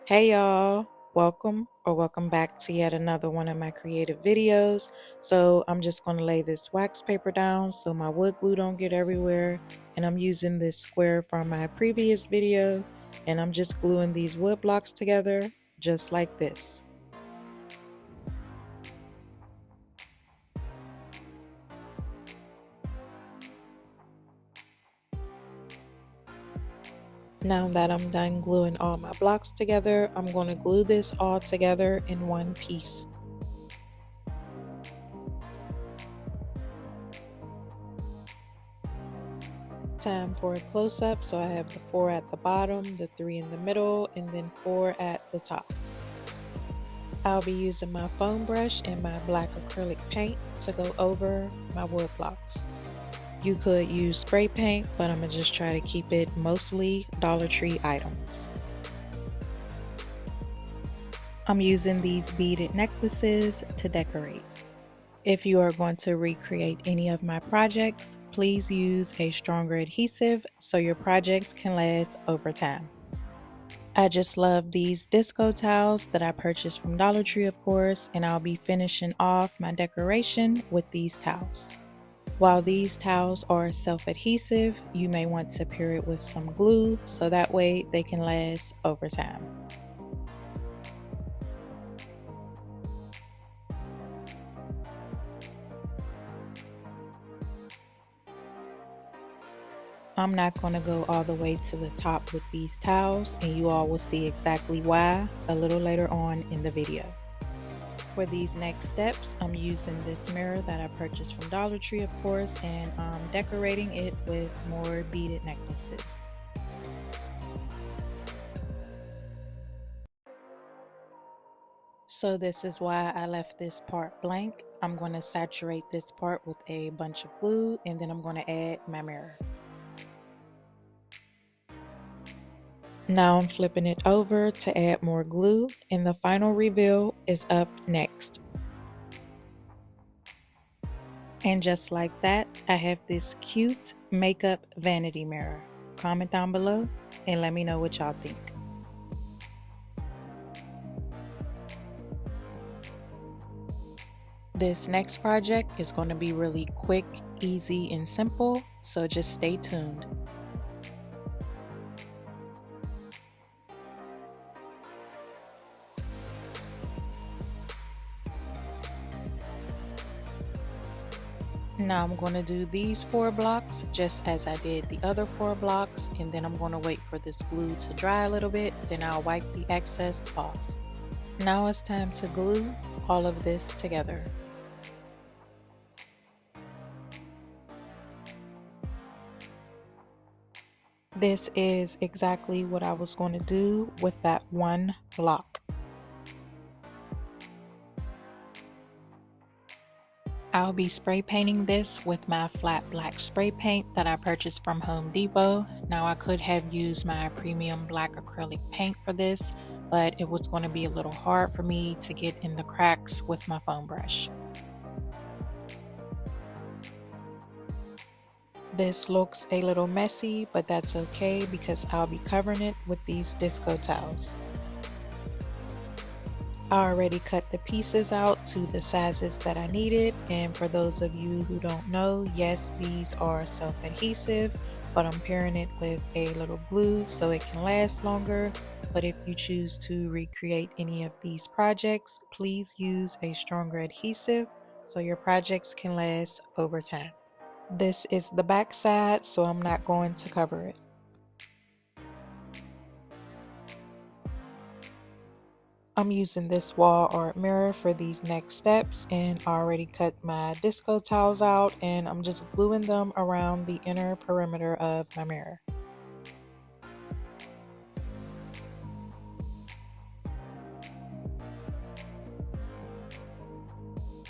Hey y'all, welcome back to yet another one of my creative videos. So I'm just going to lay this wax paper down so my wood glue don't get everywhere, and I'm using this square from my previous video, and I'm just gluing these wood blocks together just like this. Now that I'm done gluing all my blocks together, I'm going to glue this all together in one piece. Time for a close-up, so I have the 4 at the bottom, the 3 in the middle, and then 4 at the top. I'll be using my foam brush and my black acrylic paint to go over my wood blocks. You could use spray paint, but I'm gonna just try to keep it mostly Dollar Tree items. I'm using these beaded necklaces to decorate. If you are going to recreate any of my projects, please use a stronger adhesive so your projects can last over time. I just love these disco towels that I purchased from Dollar Tree, of course, and I'll be finishing off my decoration with these towels. While these towels are self-adhesive, you may want to pair it with some glue so that way they can last over time. I'm not going to go all the way to the top with these towels, and you all will see exactly why a little later on in the video. For these next steps, I'm using this mirror that I purchased from Dollar Tree, of course, and I'm decorating it with more beaded necklaces. So this is why I left this part blank. I'm going to saturate this part with a bunch of glue, and then I'm going to add my mirror. Now I'm flipping it over to add more glue, and the final reveal is up next. And just like that, I have this cute makeup vanity mirror. Comment down below and let me know what y'all think. This next project is going to be really quick, easy, and simple, so just stay tuned. Now I'm going to do these 4 blocks just as I did the other 4 blocks, and then I'm going to wait for this glue to dry a little bit, then I'll wipe the excess off. Now it's time to glue all of this together. This is exactly what I was going to do with that one block. I'll be spray painting this with my flat black spray paint that I purchased from Home Depot. Now I could have used my premium black acrylic paint for this, but it was going to be a little hard for me to get in the cracks with my foam brush. This looks a little messy, but that's okay because I'll be covering it with these disco towels. I already cut the pieces out to the sizes that I needed, and for those of you who don't know, yes, these are self-adhesive, but I'm pairing it with a little glue so it can last longer. But if you choose to recreate any of these projects, please use a stronger adhesive so your projects can last over time. This is the back side, so I'm not going to cover it. I'm using this wall art mirror for these next steps, and I already cut my disco towels out, and I'm just gluing them around the inner perimeter of my mirror.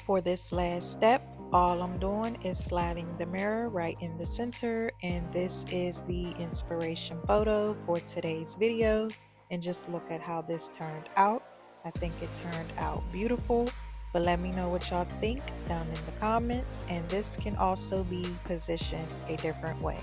For this last step, all I'm doing is sliding the mirror right in the center, and this is the inspiration photo for today's video. And just look at how this turned out. I think it turned out beautiful, but let me know what y'all think down in the comments, and this can also be positioned a different way.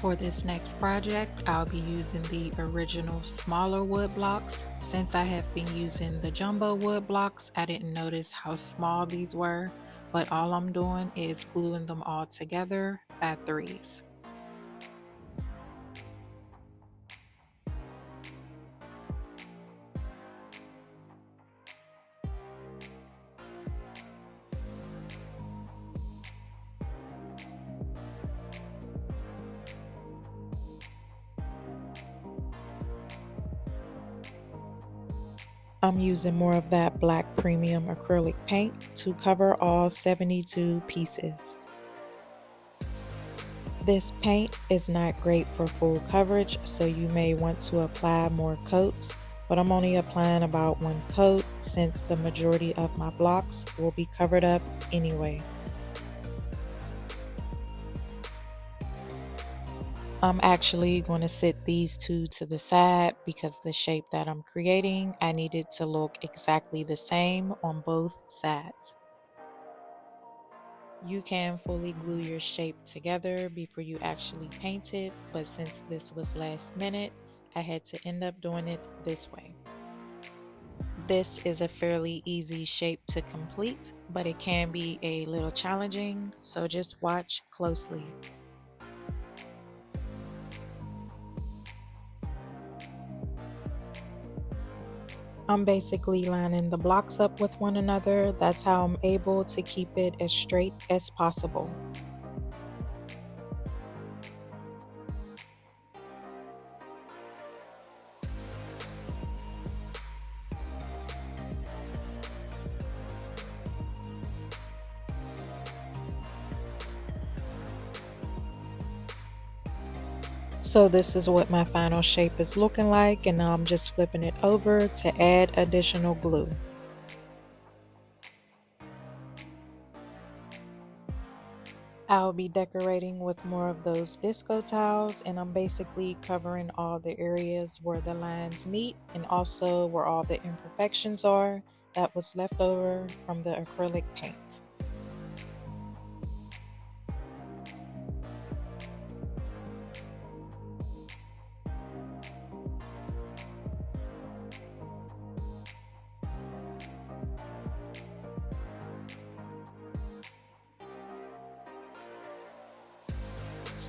For this next project, I'll be using the original smaller wood blocks. Since I have been using the jumbo wood blocks, I didn't notice how small these were, but all I'm doing is gluing them all together by threes. I'm using more of that black premium acrylic paint to cover all 72 pieces. This paint is not great for full coverage, so you may want to apply more coats, but I'm only applying about one coat since the majority of my blocks will be covered up anyway. I'm actually going to sit these two to the side because the shape that I'm creating, I need it to look exactly the same on both sides. You can fully glue your shape together before you actually paint it, but since this was last minute, I had to end up doing it this way. This is a fairly easy shape to complete, but it can be a little challenging, so just watch closely. I'm basically lining the blocks up with one another. That's how I'm able to keep it as straight as possible. So this is what my final shape is looking like, and now I'm just flipping it over to add additional glue. I'll be decorating with more of those disco tiles, and I'm basically covering all the areas where the lines meet and also where all the imperfections are that was left over from the acrylic paint.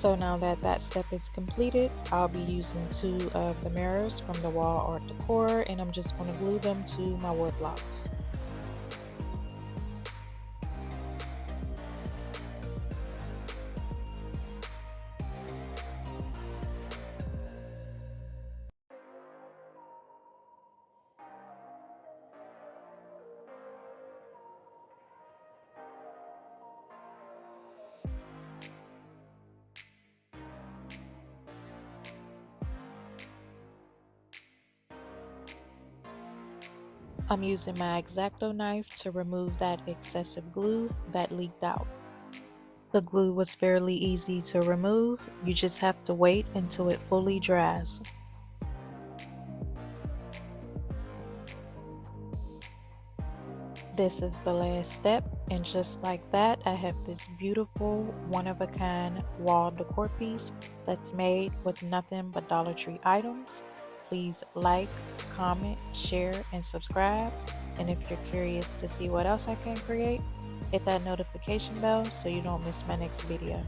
So now that that step is completed, I'll be using two of the mirrors from the wall art decor, and I'm just going to glue them to my wood blocks. I'm using my X-Acto knife to remove that excessive glue that leaked out. The glue was fairly easy to remove, you just have to wait until it fully dries. This is the last step, and just like that, I have this beautiful one-of-a-kind wall decor piece that's made with nothing but Dollar Tree items. Please like, comment, share, and subscribe. And if you're curious to see what else I can create, hit that notification bell so you don't miss my next video.